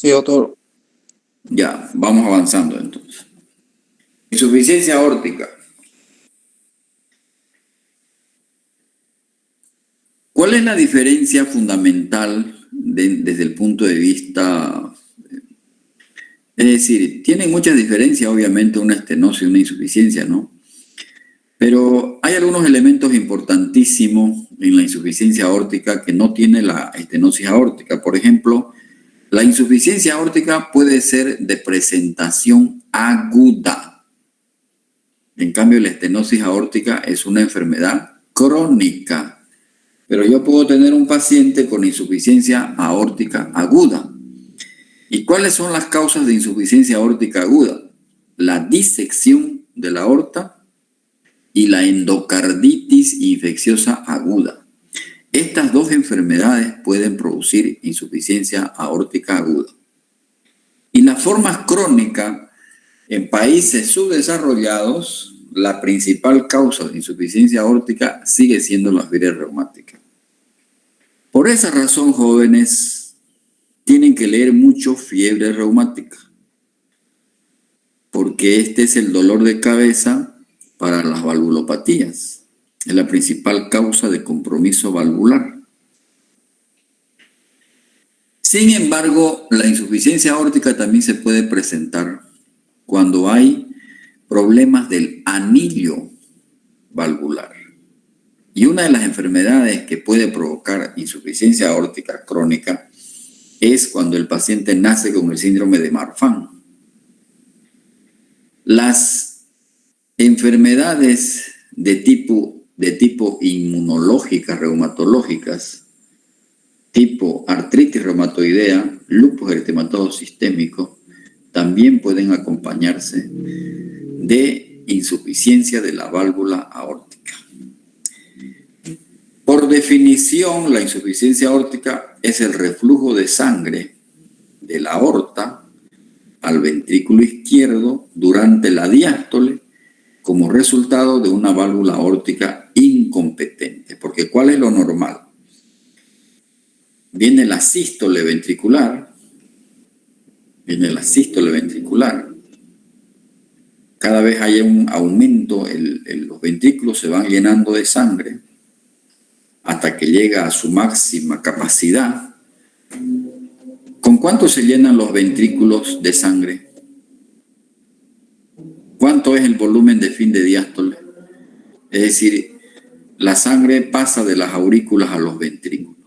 Sí, doctor. Ya, vamos avanzando entonces. Insuficiencia aórtica. ¿Cuál es la diferencia fundamental desde el punto de vista? Es decir, tienen muchas diferencias, obviamente, una estenosis y una insuficiencia, ¿no? Pero hay algunos elementos importantísimos en la insuficiencia aórtica que no tiene la estenosis aórtica. Por ejemplo, la insuficiencia aórtica puede ser de presentación aguda. En cambio, la estenosis aórtica es una enfermedad crónica. Pero yo puedo tener un paciente con insuficiencia aórtica aguda. ¿Y cuáles son las causas de insuficiencia aórtica aguda? La disección de la aorta y la endocarditis infecciosa aguda. Estas dos enfermedades pueden producir insuficiencia aórtica aguda. Y las formas crónicas en países subdesarrollados, la principal causa de insuficiencia aórtica sigue siendo la fiebre reumática. Por esa razón, jóvenes, tienen que leer mucho fiebre reumática, porque este es el dolor de cabeza para las valvulopatías. Es la principal causa de compromiso valvular. Sin embargo, la insuficiencia aórtica también se puede presentar cuando hay problemas del anillo valvular. Y una de las enfermedades que puede provocar insuficiencia aórtica crónica es cuando el paciente nace con el síndrome de Marfan. Las enfermedades de tipo inmunológicas, reumatológicas, tipo artritis reumatoidea, lupus eritematoso sistémico, también pueden acompañarse de insuficiencia de la válvula aórtica. Por definición, la insuficiencia aórtica es el reflujo de sangre de la aorta al ventrículo izquierdo durante la diástole como resultado de una válvula aórtica incompetente. Porque ¿cuál es lo normal? Viene la sístole ventricular. Cada vez hay un aumento, los ventrículos se van llenando de sangre hasta que llega a su máxima capacidad. ¿Con cuánto se llenan los ventrículos de sangre? ¿Cuánto es el volumen de fin de diástole? Es decir, la sangre pasa de las aurículas a los ventrículos.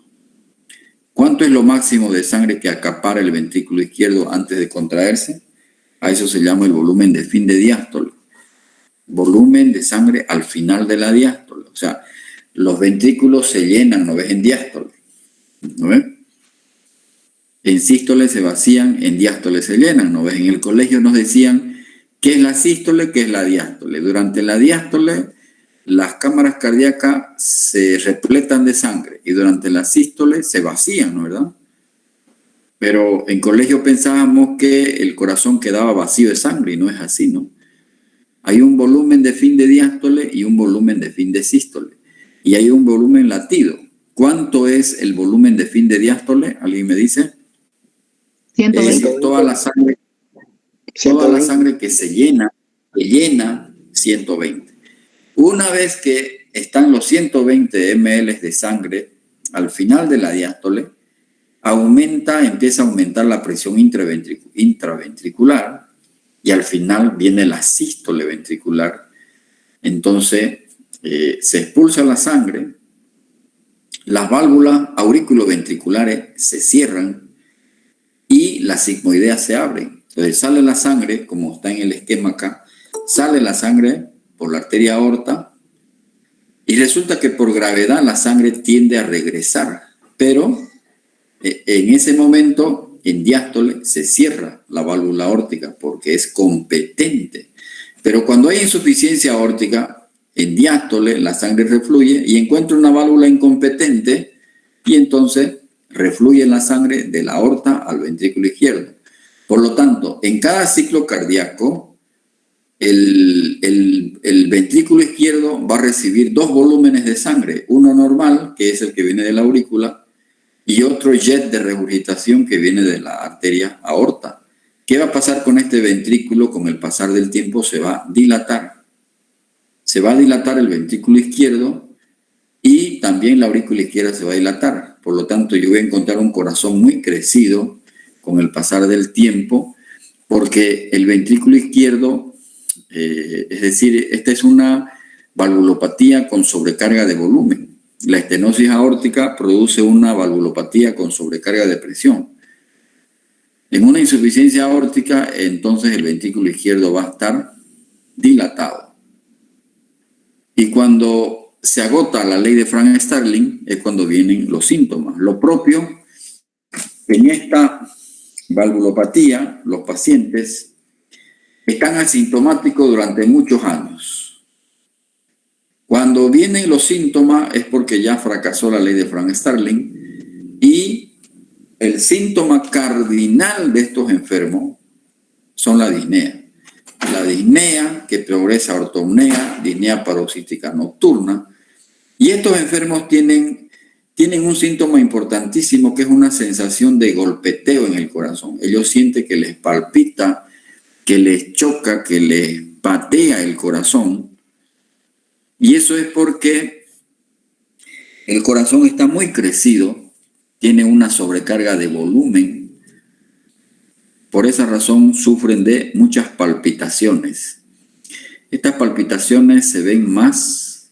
¿Cuánto es lo máximo de sangre que acapara el ventrículo izquierdo antes de contraerse? A eso se llama el volumen de fin de diástole. Volumen de sangre al final de la diástole. O sea, los ventrículos se llenan, ¿no ves? En diástole. ¿No ves? En sístole se vacían, en diástole se llenan, ¿no ves? En el colegio nos decían qué es la sístole, qué es la diástole. Durante la diástole, las cámaras cardíacas se repletan de sangre y durante la sístole se vacían, ¿no verdad? Pero en colegio pensábamos que el corazón quedaba vacío de sangre y no es así, ¿no? Hay un volumen de fin de diástole y un volumen de fin de sístole. Y hay un volumen latido. ¿Cuánto es el volumen de fin de diástole? ¿Alguien me dice? 120. Es toda la sangre que se llena 120. Una vez que están los 120 ml de sangre al final de la diástole, empieza a aumentar la presión intraventricular y al final viene la sístole ventricular. Entonces se expulsa la sangre, las válvulas auriculoventriculares se cierran y las sigmoideas se abren. Entonces sale la sangre, como está en el esquema acá, sale la sangre por la arteria aorta y resulta que por gravedad la sangre tiende a regresar, pero en ese momento en diástole se cierra la válvula aórtica porque es competente. Pero cuando hay insuficiencia aórtica, en diástole la sangre refluye y encuentra una válvula incompetente y entonces refluye la sangre de la aorta al ventrículo izquierdo. Por lo tanto, en cada ciclo cardíaco, el ventrículo izquierdo va a recibir dos volúmenes de sangre, uno normal, que es el que viene de la aurícula, y otro jet de regurgitación que viene de la arteria aorta. ¿Qué va a pasar con este ventrículo? Con el pasar del tiempo se va a dilatar. Se va a dilatar el ventrículo izquierdo y también la aurícula izquierda se va a dilatar. Por lo tanto, yo voy a encontrar un corazón muy crecido con el pasar del tiempo, porque el ventrículo izquierdo, es decir, esta es una valvulopatía con sobrecarga de volumen. La estenosis aórtica produce una valvulopatía con sobrecarga de presión. En una insuficiencia aórtica, entonces el ventrículo izquierdo va a estar dilatado. Y cuando se agota la ley de Frank-Starling es cuando vienen los síntomas. Lo propio, en esta valvulopatía, los pacientes están asintomáticos durante muchos años. Cuando vienen los síntomas es porque ya fracasó la ley de Frank-Starling, y el síntoma cardinal de estos enfermos son la disnea. La disnea que progresa a ortopnea, disnea paroxística nocturna. Y estos enfermos tienen un síntoma importantísimo, que es una sensación de golpeteo en el corazón. Ellos sienten que les palpita, que les choca, que les patea el corazón. Y eso es porque el corazón está muy crecido, tiene una sobrecarga de volumen. Por esa razón sufren de muchas palpitaciones. Estas palpitaciones se ven más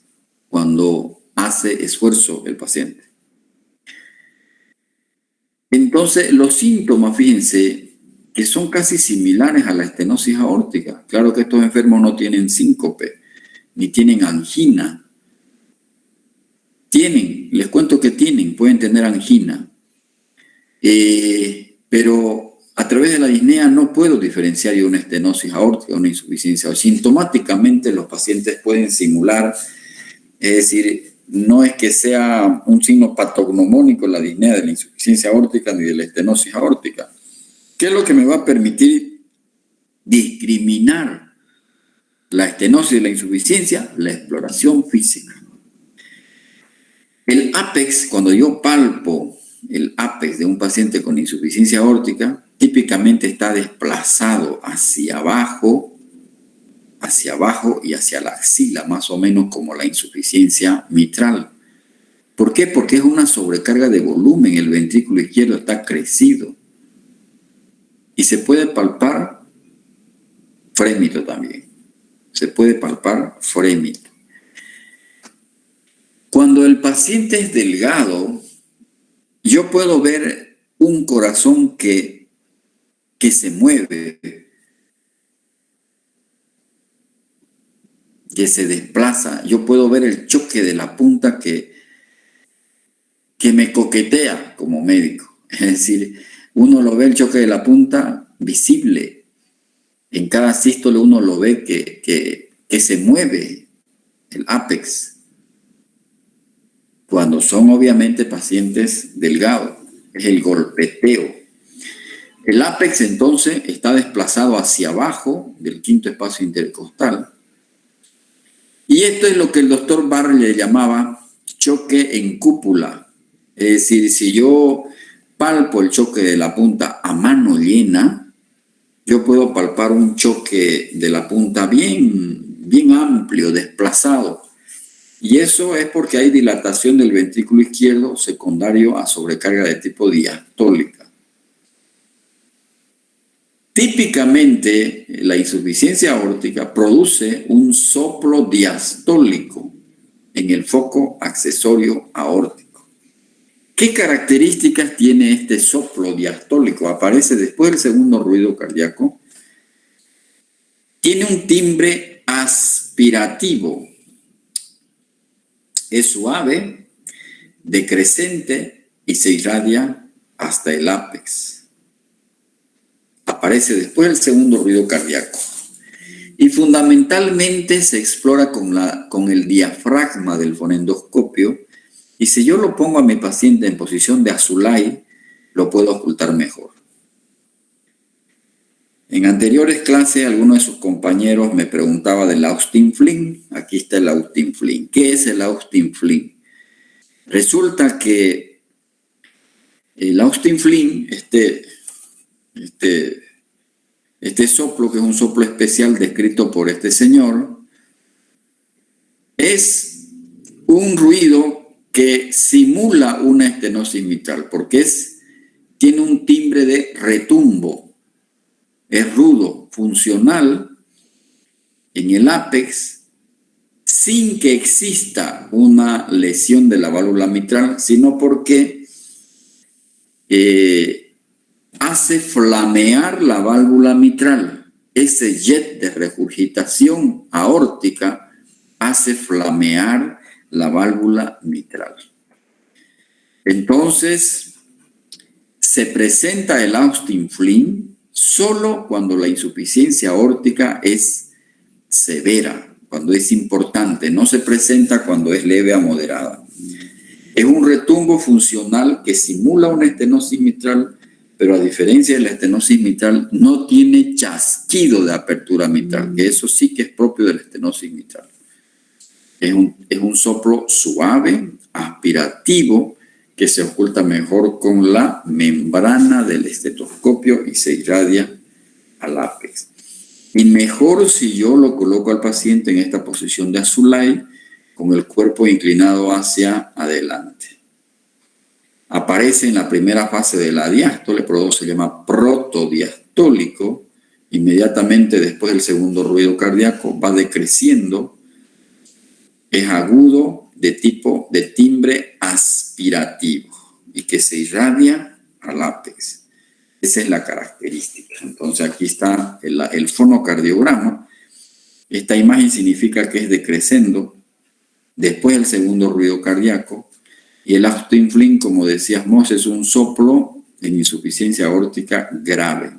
cuando hace esfuerzo el paciente. Entonces, los síntomas, fíjense, que son casi similares a la estenosis aórtica. Claro que estos enfermos no tienen síncope, ni tienen angina. Les cuento que pueden tener angina. Pero a través de la disnea no puedo diferenciar de una estenosis aórtica o una insuficiencia. Sintomáticamente los pacientes pueden simular, es decir, no es que sea un signo patognomónico la disnea de la insuficiencia aórtica ni de la estenosis aórtica. ¿Qué es lo que me va a permitir discriminar la estenosis y la insuficiencia? La exploración física. El ápex, cuando yo palpo el ápex de un paciente con insuficiencia aórtica, típicamente está desplazado hacia abajo y hacia la axila, más o menos como la insuficiencia mitral. ¿Por qué? Porque es una sobrecarga de volumen. El ventrículo izquierdo está crecido. Y se puede palpar frémito también. Se puede palpar frémito. Cuando el paciente es delgado, yo puedo ver un corazón que se mueve, que se desplaza. Yo puedo ver el choque de la punta que me coquetea como médico. Es decir, uno lo ve el choque de la punta visible. En cada sístole uno lo ve que se mueve el ápex. Cuando son obviamente pacientes delgados, es el golpeteo. El ápex entonces está desplazado hacia abajo del quinto espacio intercostal. Y esto es lo que el doctor Barr le llamaba choque en cúpula. Es decir, si yo palpo el choque de la punta a mano llena, yo puedo palpar un choque de la punta bien amplio, desplazado. Y eso es porque hay dilatación del ventrículo izquierdo secundario a sobrecarga de tipo diastólica. Típicamente, la insuficiencia aórtica produce un soplo diastólico en el foco accesorio aórtico. ¿Qué características tiene este soplo diastólico? Aparece después del segundo ruido cardíaco. Tiene un timbre aspirativo. Es suave, decrecente y se irradia hasta el ápex. Aparece después del segundo ruido cardíaco. Y fundamentalmente se explora con el diafragma del fonendoscopio. Y si yo lo pongo a mi paciente en posición de azulay, lo puedo ocultar mejor. En anteriores clases, alguno de sus compañeros me preguntaba del Austin Flint. Aquí está el Austin Flint. ¿Qué es el Austin Flint? Resulta que El Austin Flint, este soplo, que es un soplo especial descrito por este señor, es un ruido que simula una estenosis mitral, porque tiene un timbre de retumbo, es rudo, funcional en el ápex, sin que exista una lesión de la válvula mitral, sino porque hace flamear la válvula mitral. Ese jet de regurgitación aórtica hace flamear la válvula mitral. Entonces, se presenta el Austin Flint solo cuando la insuficiencia aórtica es severa, cuando es importante. No se presenta cuando es leve a moderada. Es un retumbo funcional que simula una estenosis mitral, pero a diferencia de la estenosis mitral, no tiene chasquido de apertura mitral, que eso sí que es propio de la estenosis mitral. Es un soplo suave, aspirativo, que se oculta mejor con la membrana del estetoscopio y se irradia al ápex. Y mejor si yo lo coloco al paciente en esta posición de Azulay, con el cuerpo inclinado hacia adelante. Aparece en la primera fase de la diástole, por eso se llama protodiastólico. Inmediatamente después del segundo ruido cardíaco va decreciendo. Es agudo, de timbre aspirativo y que se irradia al ápex. Esa es la característica. Entonces aquí está el fonocardiograma. Esta imagen significa que es decreciendo después del segundo ruido cardíaco, y el Austin Flint, como decíamos, es un soplo en insuficiencia aórtica grave.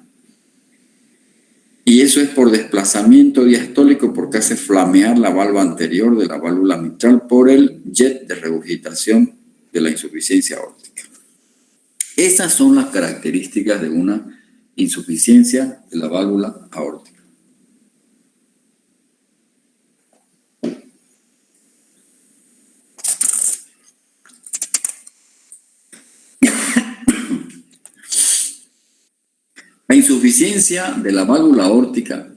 Y eso es por desplazamiento diastólico, porque hace flamear la valva anterior de la válvula mitral por el jet de regurgitación de la insuficiencia aórtica. Esas son las características de una insuficiencia de la válvula aórtica. La insuficiencia de la válvula aórtica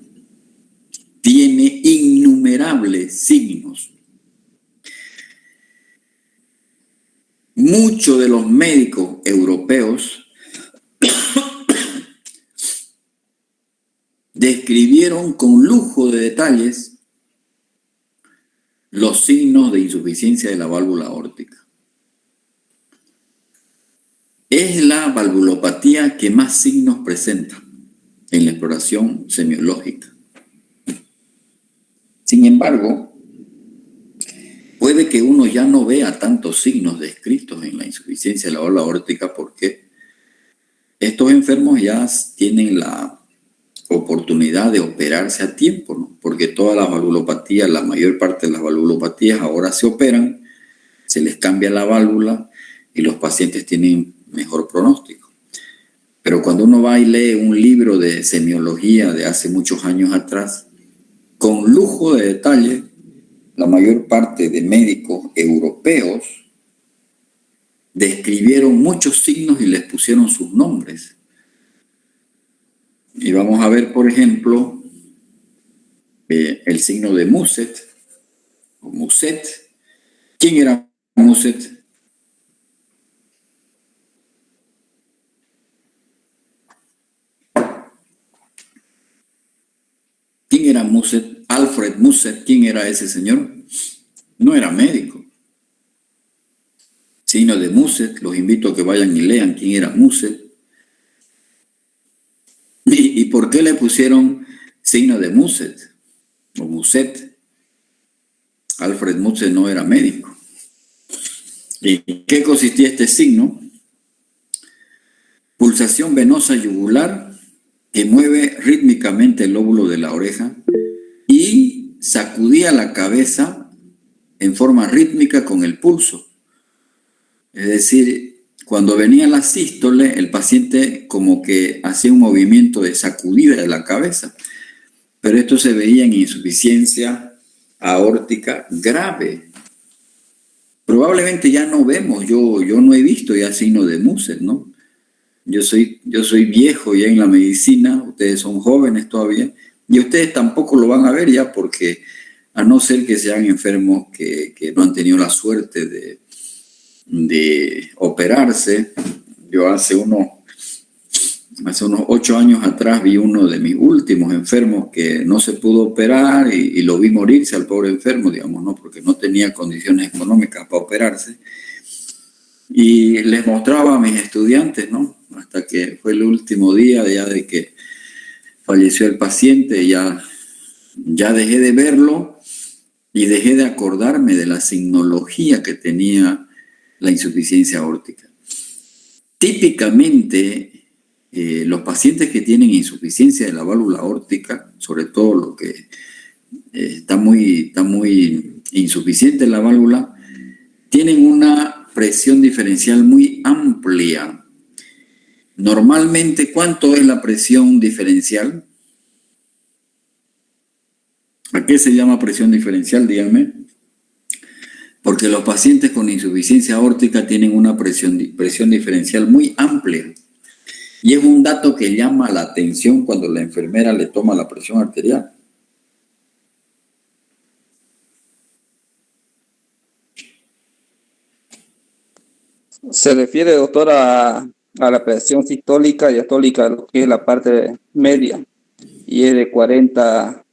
tiene innumerables signos. Muchos de los médicos europeos describieron con lujo de detalles los signos de insuficiencia de la válvula aórtica. Es la valvulopatía que más signos presenta en la exploración semiológica. Sin embargo, puede que uno ya no vea tantos signos descritos en la insuficiencia de la válvula aórtica, porque estos enfermos ya tienen la oportunidad de operarse a tiempo, ¿no? Porque todas las valvulopatías, la mayor parte de las valvulopatías ahora se operan, se les cambia la válvula y los pacientes tienen mejor pronóstico. Pero cuando uno va y lee un libro de semiología de hace muchos años atrás, con lujo de detalle, la mayor parte de médicos europeos describieron muchos signos y les pusieron sus nombres. Y vamos a ver, por ejemplo, el signo de Muset o Muset. ¿Quién era Muset? ¿Quién era Muset? Alfred Muset. ¿Quién era ese señor? No era médico. Signo de Muset. Los invito a que vayan y lean quién era Muset. ¿Y por qué le pusieron signo de Muset o Muset? Alfred Muset no era médico. ¿Y qué consistía este signo? Pulsación venosa yugular que mueve rítmicamente el lóbulo de la oreja y sacudía la cabeza en forma rítmica con el pulso. Es decir, cuando venía la sístole, el paciente como que hacía un movimiento de sacudida de la cabeza. Pero esto se veía en insuficiencia aórtica grave. Probablemente ya no vemos, yo no he visto ya signo de Muset, ¿no? Yo soy viejo ya en la medicina, ustedes son jóvenes todavía, y ustedes tampoco lo van a ver ya porque a no ser que sean enfermos que no han tenido la suerte de operarse. Yo hace unos 8 años atrás vi uno de mis últimos enfermos que no se pudo operar y lo vi morirse al pobre enfermo, digamos, ¿no? Porque no tenía condiciones económicas para operarse. Y les mostraba a mis estudiantes, ¿no? Hasta que fue el último día ya de que falleció el paciente, ya dejé de verlo y dejé de acordarme de la signología que tenía la insuficiencia aórtica. Típicamente, los pacientes que tienen insuficiencia de la válvula aórtica, sobre todo lo que está muy insuficiente la válvula, tienen una presión diferencial muy amplia. Normalmente, ¿cuánto es la presión diferencial? ¿A qué se llama presión diferencial? Díganme. Porque los pacientes con insuficiencia aórtica tienen una presión diferencial muy amplia. Y es un dato que llama la atención cuando la enfermera le toma la presión arterial. Se refiere, doctor, a la presión sistólica y diastólica, lo que es la parte media, y es de 40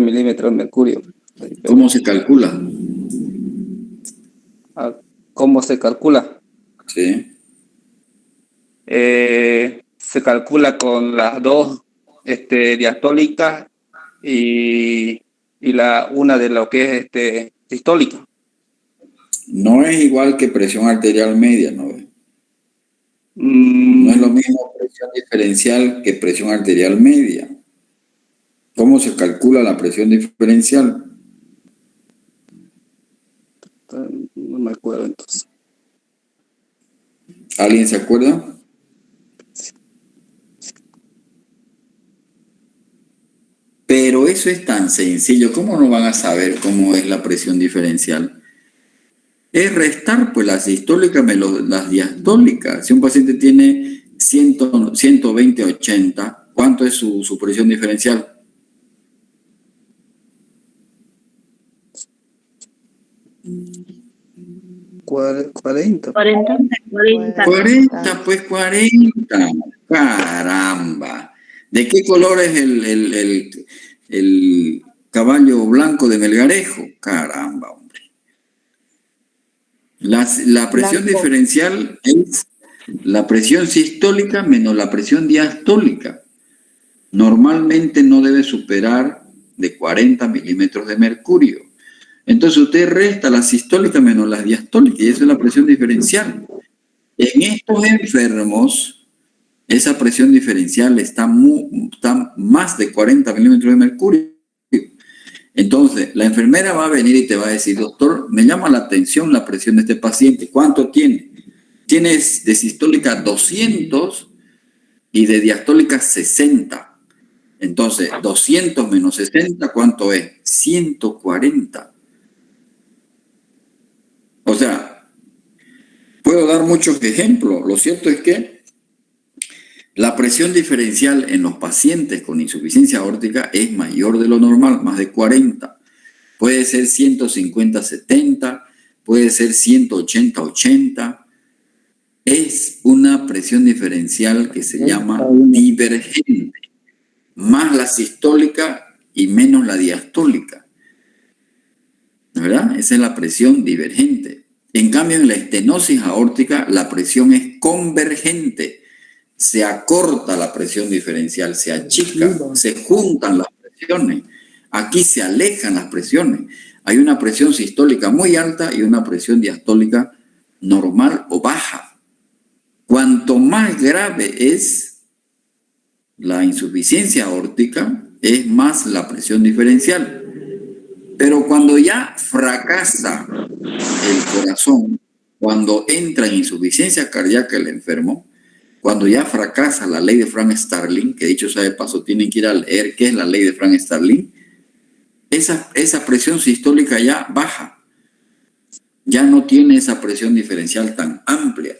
milímetros de mercurio. ¿Cómo se calcula? ¿Cómo se calcula? Sí. Se calcula con las dos diastólicas y una de lo que es sistólica. No es igual que presión arterial media, ¿no? No es lo mismo presión diferencial que presión arterial media. ¿Cómo se calcula la presión diferencial? No me acuerdo entonces. ¿Alguien se acuerda? Pero eso es tan sencillo. ¿Cómo no van a saber cómo es la presión diferencial? Es restar pues la sistólica menos las diastólicas. Si un paciente tiene 120/80, ¿cuánto es su presión diferencial? 40. 40, pues 40. Caramba. ¿De qué color es el caballo blanco de Melgarejo? Caramba, hombre. La presión diferencial es la presión sistólica menos la presión diastólica. Normalmente no debe superar de 40 milímetros de mercurio. Entonces usted resta la sistólica menos la diastólica y esa es la presión diferencial. En estos enfermos, esa presión diferencial está más de 40 milímetros de mercurio. Entonces, la enfermera va a venir y te va a decir, doctor, me llama la atención la presión de este paciente. ¿Cuánto tiene? Tienes de sistólica 200 y de diastólica 60. Entonces, 200 menos 60, ¿cuánto es? 140. O sea, puedo dar muchos ejemplos. Lo cierto es que la presión diferencial en los pacientes con insuficiencia aórtica es mayor de lo normal, más de 40. Puede ser 150/70, puede ser 180/80. Es una presión diferencial que se llama divergente, más la sistólica y menos la diastólica. ¿Verdad? Esa es la presión divergente. En cambio, en la estenosis aórtica, la presión es convergente. Se acorta la presión diferencial, se achica, se juntan las presiones. Aquí se alejan las presiones. Hay una presión sistólica muy alta y una presión diastólica normal o baja. Cuanto más grave es la insuficiencia aórtica, es más la presión diferencial. Pero cuando ya fracasa el corazón, cuando entra en insuficiencia cardíaca el enfermo, cuando ya fracasa la ley de Frank-Starling, que dicho sea de paso, tienen que ir a leer qué es la ley de Frank-Starling, esa presión sistólica ya baja, ya no tiene esa presión diferencial tan amplia.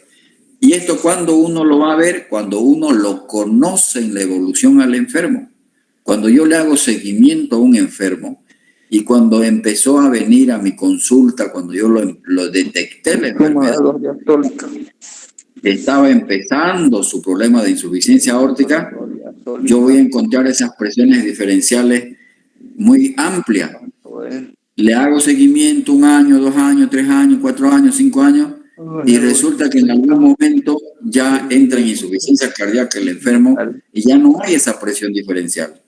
Y esto cuando uno lo va a ver, cuando uno lo conoce en la evolución al enfermo. Cuando yo le hago seguimiento a un enfermo y cuando empezó a venir a mi consulta, cuando yo lo detecté la enfermedad, estaba empezando su problema de insuficiencia aórtica, yo voy a encontrar esas presiones diferenciales muy amplias. Le hago seguimiento 1 año, 2 años, 3 años, 4 años, 5 años, y resulta que en algún momento ya entra en insuficiencia cardíaca el enfermo y ya no hay esa presión diferencial.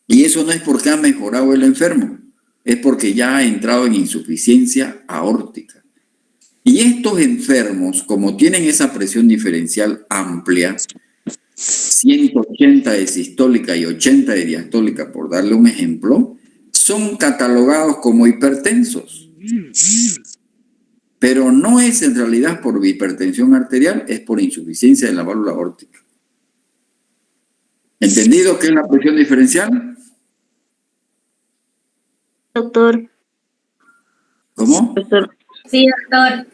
Y eso no es porque ha mejorado el enfermo, es porque ya ha entrado en insuficiencia aórtica. Y estos enfermos, como tienen esa presión diferencial amplia, 180 de sistólica y 80 de diastólica, por darle un ejemplo, son catalogados como hipertensos. Pero no es en realidad por hipertensión arterial, es por insuficiencia de la válvula aórtica. ¿Entendido qué es la presión diferencial? Doctor. ¿Cómo? Doctor. Sí, doctor.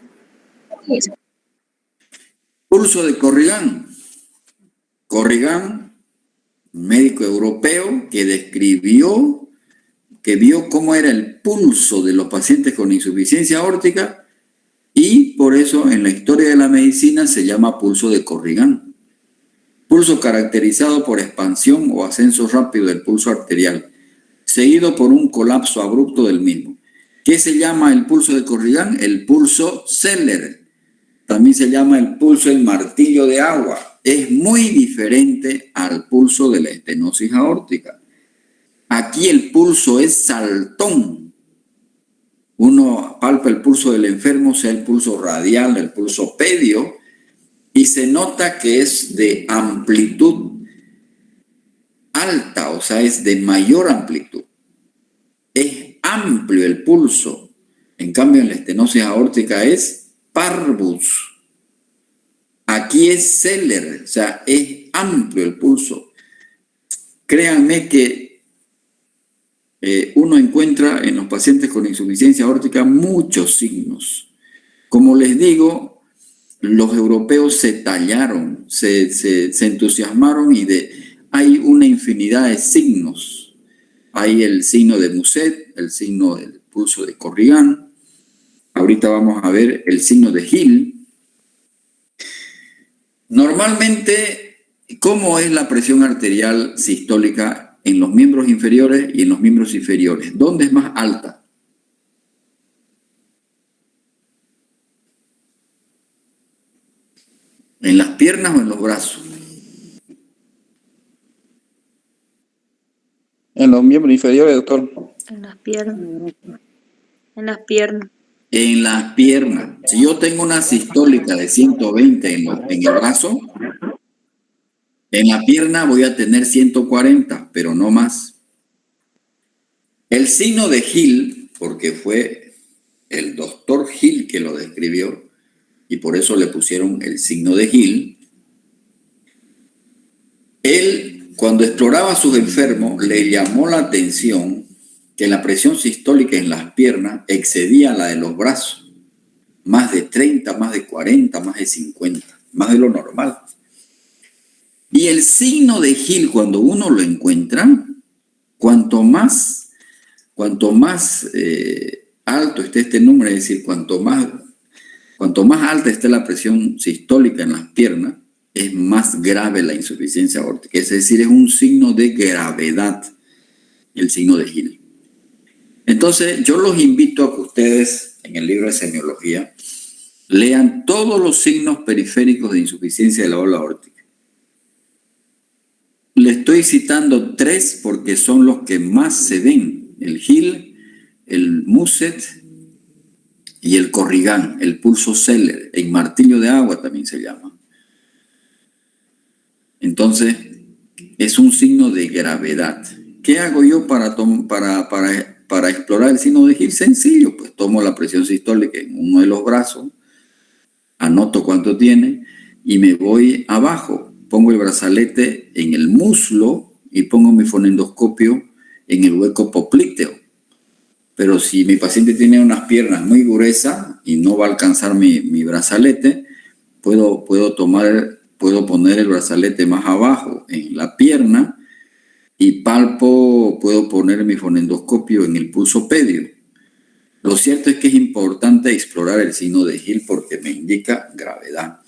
Pulso de Corrigan. Corrigan, médico europeo que describió, que vio cómo era el pulso de los pacientes con insuficiencia aórtica y por eso en la historia de la medicina se llama pulso de Corrigan. Pulso caracterizado por expansión o ascenso rápido del pulso arterial, seguido por un colapso abrupto del mismo. ¿Qué se llama el pulso de Corrigan? El pulso Zeller. También se llama el pulso del martillo de agua. Es muy diferente al pulso de la estenosis aórtica. Aquí el pulso es saltón. Uno palpa el pulso del enfermo, sea el pulso radial, el pulso pedio, y se nota que es de amplitud alta, o sea, es de mayor amplitud. Es amplio el pulso. En cambio, en la estenosis aórtica es parvus. Aquí es Zeller, o sea, es amplio el pulso. Créanme que uno encuentra en los pacientes con insuficiencia aórtica muchos signos. Como les digo, los europeos se tallaron, se entusiasmaron y hay una infinidad de signos. Hay el signo de Muset, el signo del pulso de Corrigan. Ahorita vamos a ver el signo de Hill. Normalmente, ¿cómo es la presión arterial sistólica en los miembros inferiores y en los miembros inferiores? ¿Dónde es más alta? ¿En las piernas o en los brazos? En los miembros inferiores, doctor. En las piernas. En las piernas. En las piernas. Si yo tengo una sistólica de 120 en el brazo, en la pierna voy a tener 140, pero no más. El signo de Hill, porque fue el doctor Hill que lo describió, y por eso le pusieron el signo de Hill, él, cuando exploraba a sus enfermos, le llamó la atención que la presión sistólica en las piernas excedía la de los brazos. Más de 30, más de 40, más de 50, más de lo normal. Y el signo de Hill, cuando uno lo encuentra, cuanto más alto esté este número, es decir, cuanto más alta esté la presión sistólica en las piernas, es más grave la insuficiencia aórtica. Es decir, es un signo de gravedad, el signo de Hill. Entonces, yo los invito a que ustedes, en el libro de semiología, lean todos los signos periféricos de insuficiencia de la válvula aórtica. Le estoy citando 3 porque son los que más se ven: el Hill, el Muset y el Corrigan, el pulso Zeller, el martillo de agua también se llama. Entonces, es un signo de gravedad. ¿Qué hago yo para explorar el signo de Hill? Sencillo, pues tomo la presión sistólica en uno de los brazos, anoto cuánto tiene y me voy abajo. Pongo el brazalete en el muslo y pongo mi fonendoscopio en el hueco poplíteo. Pero si mi paciente tiene unas piernas muy gruesas, y no va a alcanzar mi brazalete, puedo poner el brazalete más abajo en la pierna y puedo poner mi fonendoscopio en el pulso pedio. Lo cierto es que es importante explorar el signo de Hill porque me indica gravedad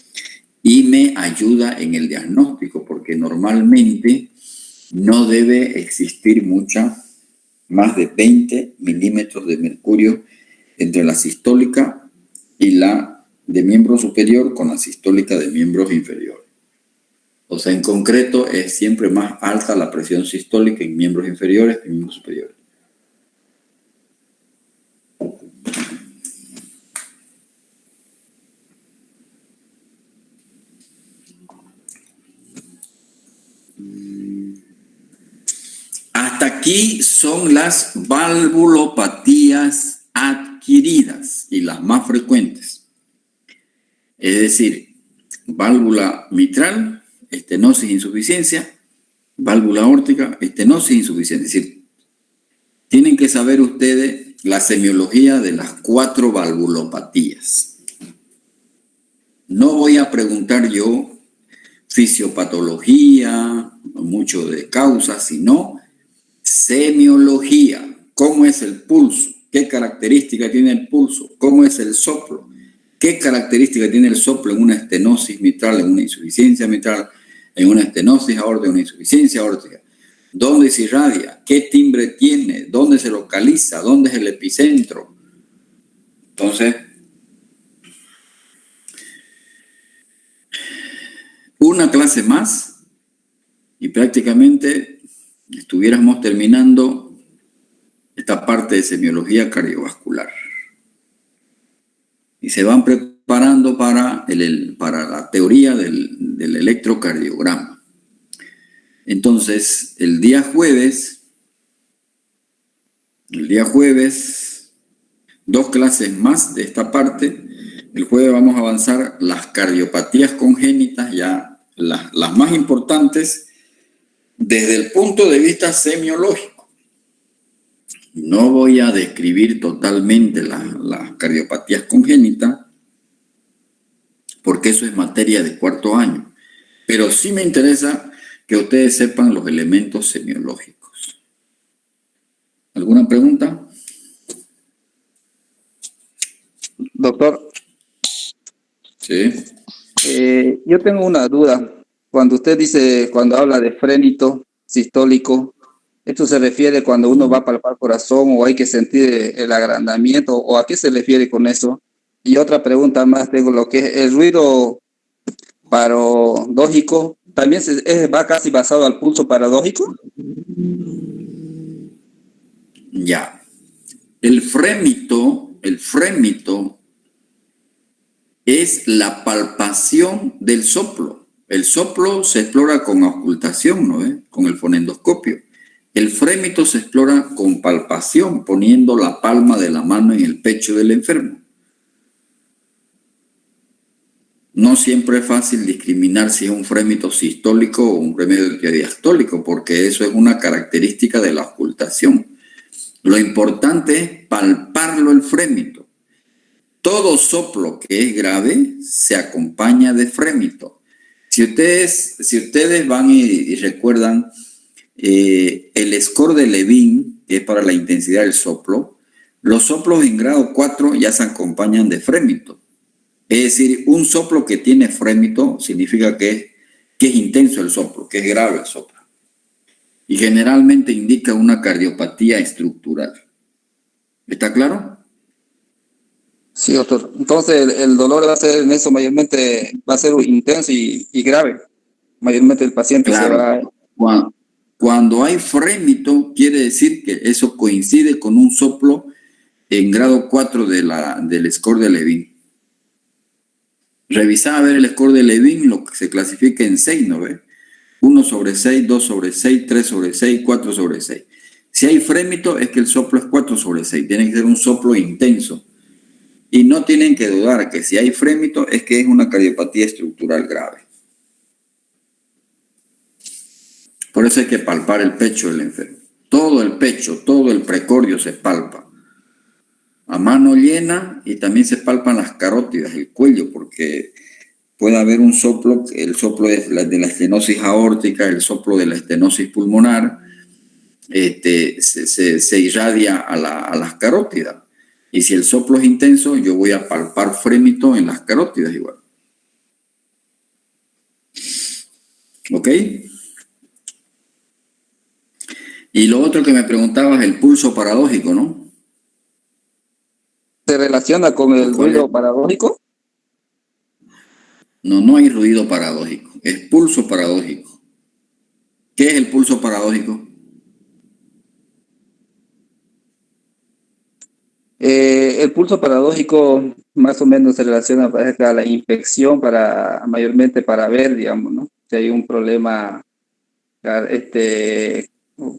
y me ayuda en el diagnóstico, porque normalmente no debe existir más de 20 milímetros de mercurio entre la sistólica y la de miembro superior con la sistólica de miembros inferiores. O sea, en concreto es siempre más alta la presión sistólica en miembros inferiores que en miembros superiores. Hasta aquí son las valvulopatías adquiridas y las más frecuentes. Es decir, válvula mitral, estenosis, insuficiencia, válvula aórtica, estenosis, insuficiencia. Es decir, tienen que saber ustedes la semiología de las 4 valvulopatías. No voy a preguntar yo fisiopatología, mucho de causas, sino semiología. ¿Cómo es el pulso? ¿Qué característica tiene el pulso? ¿Cómo es el soplo? ¿Qué característica tiene el soplo en una estenosis mitral, en una insuficiencia mitral, en una estenosis aórtica, en una insuficiencia aórtica? ¿Dónde se irradia? ¿Qué timbre tiene? ¿Dónde se localiza? ¿Dónde es el epicentro? Entonces, una clase más y prácticamente estuviéramos terminando esta parte de semiología cardiovascular. Y se van preparando para la teoría del electrocardiograma. Entonces, el día jueves, 2 clases más de esta parte. El jueves vamos a avanzar las cardiopatías congénitas, ya las más importantes desde el punto de vista semiológico. No voy a describir totalmente las cardiopatías congénitas, porque eso es materia de 4º año. Pero sí me interesa que ustedes sepan los elementos semiológicos. ¿Alguna pregunta? Doctor, Sí. yo tengo una duda. Cuando usted dice, cuando habla de frénito sistólico, ¿esto se refiere cuando uno va a palpar corazón o hay que sentir el agrandamiento o a qué se refiere con eso? Y otra pregunta más tengo, lo que es el ruido paradójico, ¿también va casi basado al pulso paradójico? Ya. El frémito es la palpación del soplo. El soplo se explora con auscultación, ¿no ve? Con el fonendoscopio. El frémito se explora con palpación, poniendo la palma de la mano en el pecho del enfermo. No siempre es fácil discriminar si es un frémito sistólico o un frémito diastólico, porque eso es una característica de la auscultación. Lo importante es palparlo el frémito. Todo soplo que es grave se acompaña de frémito. Si ustedes van y recuerdan el score de Levin, que es para la intensidad del soplo, los soplos en grado 4 ya se acompañan de frémito. Es decir, un soplo que tiene frémito significa que es intenso el soplo, que es grave el soplo. Y generalmente indica una cardiopatía estructural. ¿Está claro? Sí, doctor. Entonces el dolor va a ser en eso mayormente, va a ser intenso y grave. Mayormente el paciente se va... Cuando hay frémito, quiere decir que eso coincide con un soplo en grado 4 del score de Levin. Revisá a ver el score de Levin, lo que se clasifica en 6, ¿no ve? 1/6, 2/6, 3/6, 4/6. Si hay frémito, es que el soplo es 4/6. Tiene que ser un soplo intenso. Y no tienen que dudar que si hay frémito, es que es una cardiopatía estructural grave. Por eso hay que palpar el pecho del enfermo. Todo el pecho, todo el precordio se palpa. a mano llena, y también se palpan las carótidas, el cuello, porque puede haber un soplo, el soplo de la estenosis aórtica, el soplo de la estenosis pulmonar, se irradia a las carótidas. Y si el soplo es intenso, yo voy a palpar frémito en las carótidas igual. ¿Ok? Y lo otro que me preguntabas, el pulso paradójico, ¿no? ¿Se relaciona con el ruido paradójico? No, no hay ruido paradójico, es pulso paradójico. ¿Qué es el pulso paradójico? El pulso paradójico más o menos se relaciona, parece, a la infección, mayormente para ver, digamos, ¿no? Si hay un problema,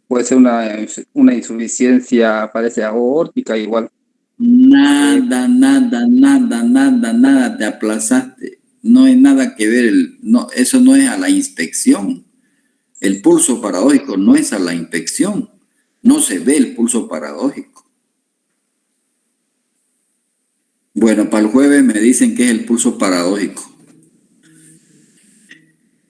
puede ser una insuficiencia, parece, aórtica igual. Nada, te aplazaste. No hay nada que ver, no, eso no es a la inspección. El pulso paradójico no es a la inspección. No se ve el pulso paradójico. Bueno, para el jueves me dicen que es el pulso paradójico.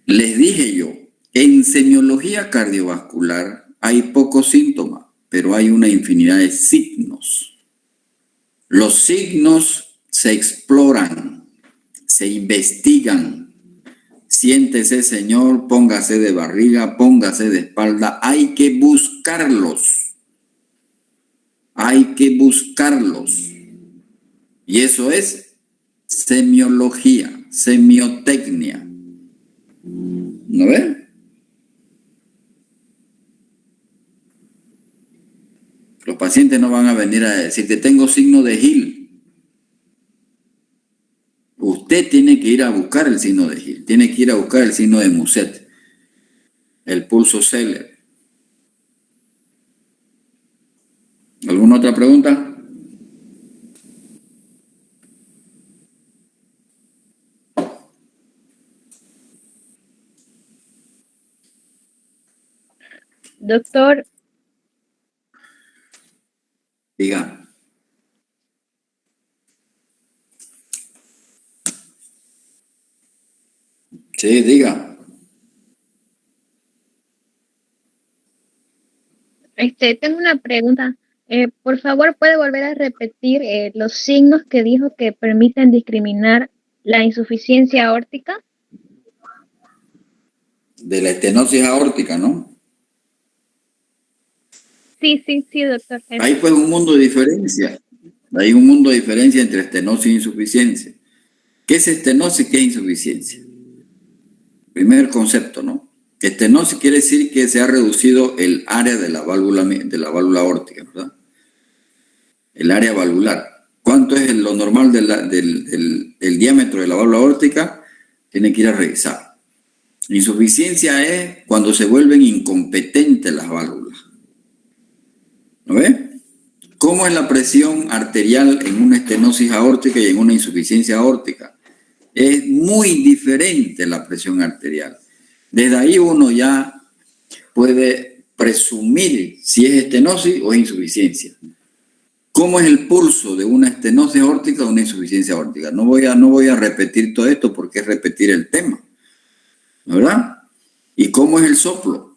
Les dije yo, en semiología cardiovascular hay pocos síntomas, pero hay una infinidad de signos. Los signos se exploran, se investigan. Siéntese, señor, póngase de barriga, póngase de espalda. Hay que buscarlos. Hay que buscarlos. Y eso es semiología, semiotecnia. ¿No ven? Los pacientes no van a venir a decir, te tengo signo de Hill. Usted tiene que ir a buscar el signo de Hill, tiene que ir a buscar el signo de Muset, el pulso Zeller. ¿Alguna otra pregunta? Doctor. Diga. Sí, diga. Tengo una pregunta. Por favor, ¿puede volver a repetir los signos que dijo que permiten discriminar la insuficiencia aórtica? De la estenosis aórtica, ¿no? Sí, doctor. Hay pues un mundo de diferencia. Hay un mundo de diferencia entre estenosis e insuficiencia. ¿Qué es estenosis y qué es insuficiencia? Primer concepto, ¿no? Estenosis quiere decir que se ha reducido el área de la válvula aórtica, ¿verdad? El área valvular. ¿Cuánto es lo normal del diámetro de la válvula aórtica? Tiene que ir a revisar. Insuficiencia es cuando se vuelven incompetentes las válvulas. ¿No ve? ¿Cómo es la presión arterial en una estenosis aórtica y en una insuficiencia aórtica? Es muy diferente la presión arterial. Desde ahí uno ya puede presumir si es estenosis o es insuficiencia. ¿Cómo es el pulso de una estenosis aórtica o una insuficiencia aórtica? No voy a repetir todo esto porque es repetir el tema, ¿verdad? ¿Y cómo es el soplo?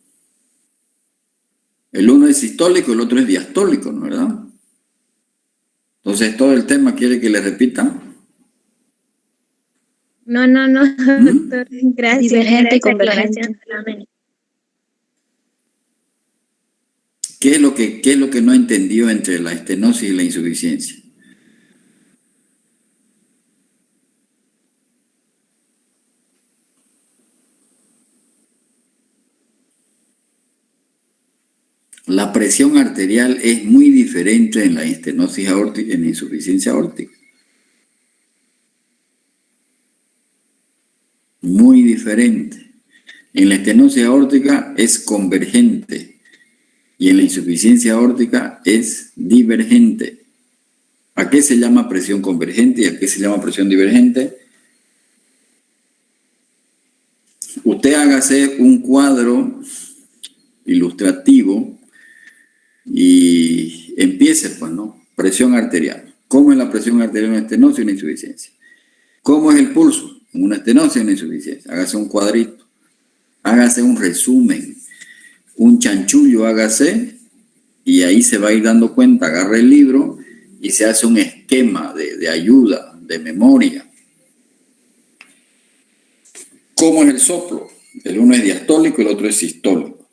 El uno es sistólico, el otro es diastólico, ¿no? ¿Verdad? Entonces, todo el tema quiere que le repita. No, doctor. Gracias. Divergente y convergente. ¿Qué es lo que no entendió entre la estenosis y la insuficiencia? La presión arterial es muy diferente en la estenosis aórtica y en la insuficiencia aórtica. Muy diferente. En la estenosis aórtica es convergente y en la insuficiencia aórtica es divergente. ¿A qué se llama presión convergente y a qué se llama presión divergente? Usted hágase un cuadro ilustrativo y empiece, pues, ¿no? Presión arterial. ¿Cómo es la presión arterial en una estenosis y una insuficiencia? ¿Cómo es el pulso en una estenosis y una insuficiencia? Hágase un cuadrito, hágase un resumen, un chanchullo hágase, y ahí se va a ir dando cuenta, agarra el libro y se hace un esquema de ayuda, de memoria. ¿Cómo es el soplo? El uno es diastólico y el otro es sistólico.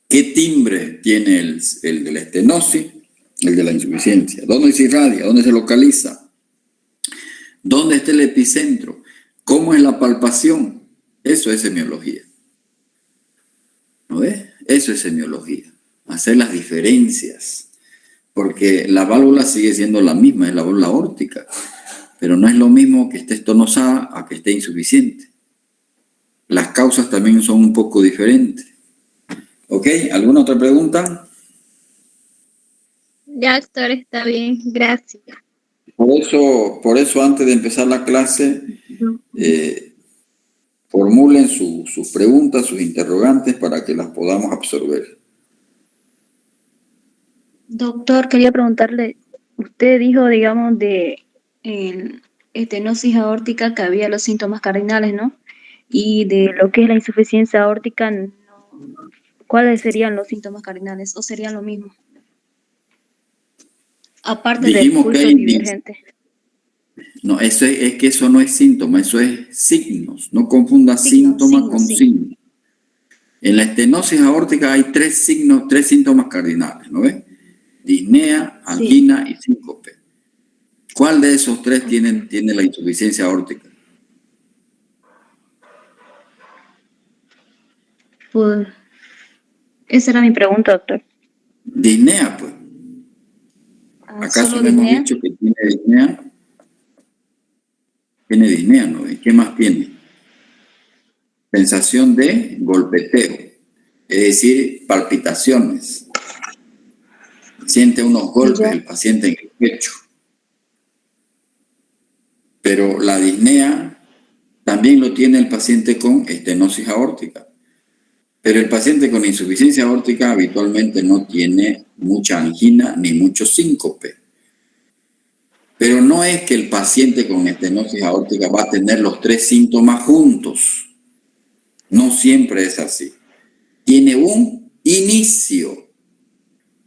¿Qué timbre tiene el de la estenosis? El de la insuficiencia. ¿Dónde se irradia? ¿Dónde se localiza? ¿Dónde está el epicentro? ¿Cómo es la palpación? Eso es semiología. ¿No ves? Eso es semiología. Hacer las diferencias. Porque la válvula sigue siendo la misma, es la válvula aórtica. Pero no es lo mismo que esté estenosada a que esté insuficiente. Las causas también son un poco diferentes. ¿Ok? ¿Alguna otra pregunta? Ya, doctor, está bien. Gracias. Por eso antes de empezar la clase, formulen sus preguntas, sus interrogantes para que las podamos absorber. Doctor, quería preguntarle, usted dijo, digamos, de estenosis aórtica que había los síntomas cardinales, ¿no? Y de lo que es la insuficiencia aórtica, no. ¿Cuáles serían los síntomas cardinales o serían lo mismo? Aparte del Dijimos que pulso hay divergente. No, eso es que eso no es síntoma, eso es signos. No confunda síntoma con signo. En la estenosis aórtica hay tres síntomas cardinales, ¿no ves? Disnea, angina y síncope. ¿Cuál de esos tres tiene la insuficiencia aórtica? Pues, esa era mi pregunta, doctor. Disnea, pues. ¿Acaso ¿Solo no hemos disnea? dicho que tiene disnea? Tiene disnea, ¿no? ¿Qué más tiene? Sensación de golpeteo, es decir, palpitaciones. Siente unos golpes el paciente en el pecho. Pero la disnea también lo tiene el paciente con estenosis aórtica. Pero el paciente con insuficiencia aórtica habitualmente no tiene mucha angina ni mucho síncope. Pero no es que el paciente con estenosis aórtica va a tener los tres síntomas juntos. No siempre es así. Tiene un inicio.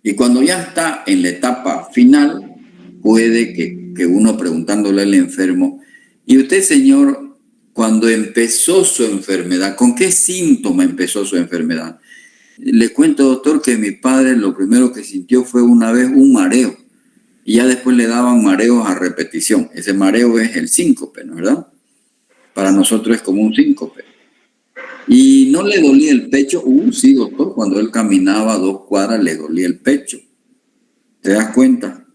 Y cuando ya está en la etapa final, puede que uno preguntándole al enfermo, ¿y usted, señor, cuando empezó su enfermedad, con qué síntoma empezó su enfermedad? Le cuento, doctor, que mi padre lo primero que sintió fue una vez un mareo. Y ya después le daban mareos a repetición. Ese mareo es el síncope, ¿no es verdad? Para nosotros es como un síncope. Y no le dolía el pecho. Sí, doctor, cuando él caminaba 2 cuadras le dolía el pecho. ¿Te das cuenta?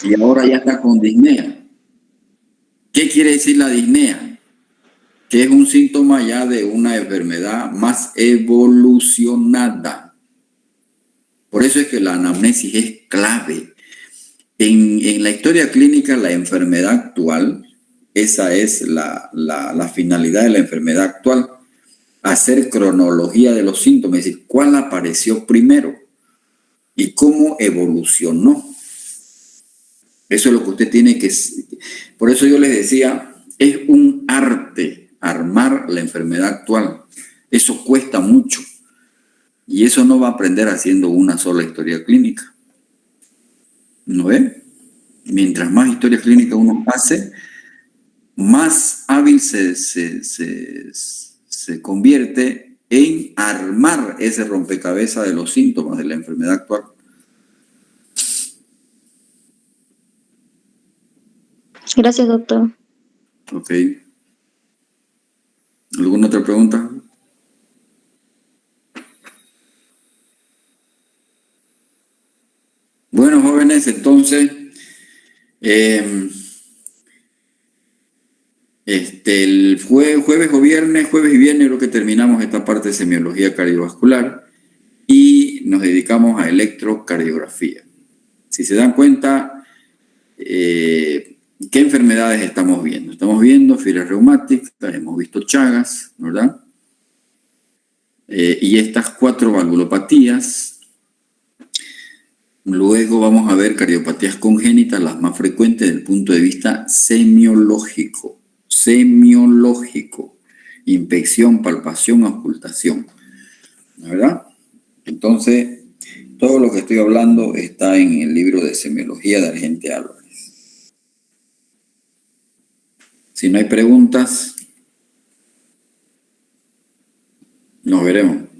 Y ahora ya está con disnea. ¿Qué quiere decir la disnea? Que es un síntoma ya de una enfermedad más evolucionada. Por eso es que la anamnesis es clave. En la historia clínica, la enfermedad actual, esa es la finalidad de la enfermedad actual, hacer cronología de los síntomas, es decir, cuál apareció primero y cómo evolucionó. Eso es lo que usted tiene que... Por eso yo les decía, es un arte armar la enfermedad actual. Eso cuesta mucho. Y eso no va a aprender haciendo una sola historia clínica. ¿No ve? Mientras más historia clínica uno hace, más hábil se convierte en armar ese rompecabezas de los síntomas de la enfermedad actual. Gracias, doctor. Ok. ¿Alguna otra pregunta? Bueno, jóvenes, entonces, el jueves o viernes, jueves y viernes, creo que terminamos esta parte de semiología cardiovascular y nos dedicamos a electrocardiografía. Si se dan cuenta, ¿qué enfermedades estamos viendo? Estamos viendo fibras reumáticas, hemos visto Chagas, ¿verdad? Y estas 4 valvulopatías. Luego vamos a ver cardiopatías congénitas, las más frecuentes desde el punto de vista semiológico. Semiológico. Inspección, palpación, auscultación. ¿Verdad? Entonces, todo lo que estoy hablando está en el libro de semiología de Argente Álvarez. Si no hay preguntas, nos veremos.